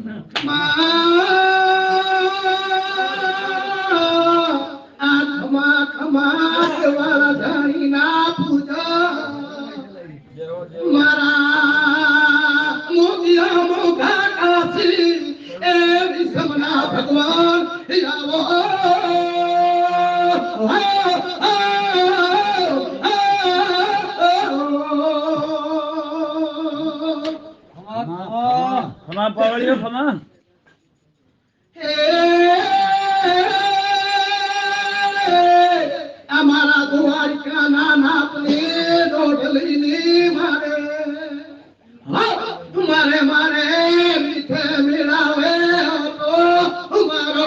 ખમા ખમા વાળા જાણી ના પૂજા મારા મોગિયા મોગા કાશી એ વિષમના ભગવાન ખમા પાવળીઓ ખમા અમારા દ્વારકા નાના પને દોઢ લઈને મારે મારે મારે મીઠે મેળાવે તો મારો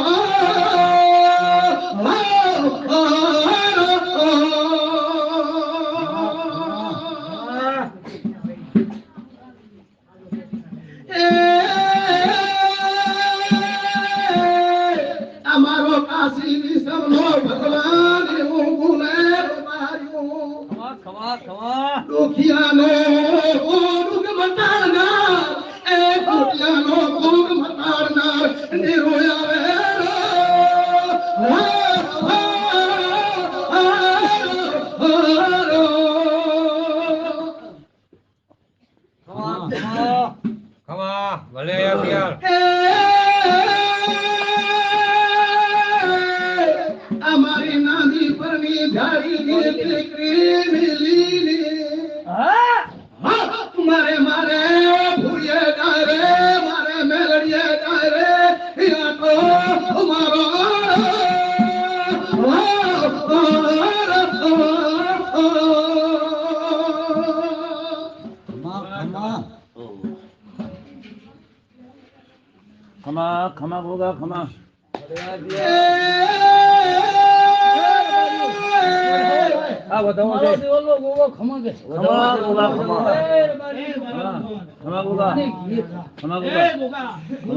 અમારો કાશી વિશ્વનો ભગવાન એવું બોલે દુખિયાનો ભોગ મટાડનાર એ દુખિયાનો ભોગ મટાડનાર અમારી નાની પરની ઝાડી ની દીકરી મિલી મારે મારે ભૂરીએ ડાયરે મારે મેલડીએ ડાયરે યા તો મારો ખમા ખમા ગોગા ખમા આ બતાવો છે ખમા ખમા ગોગા ખમા ખમા ગોગા ખમા ગોગા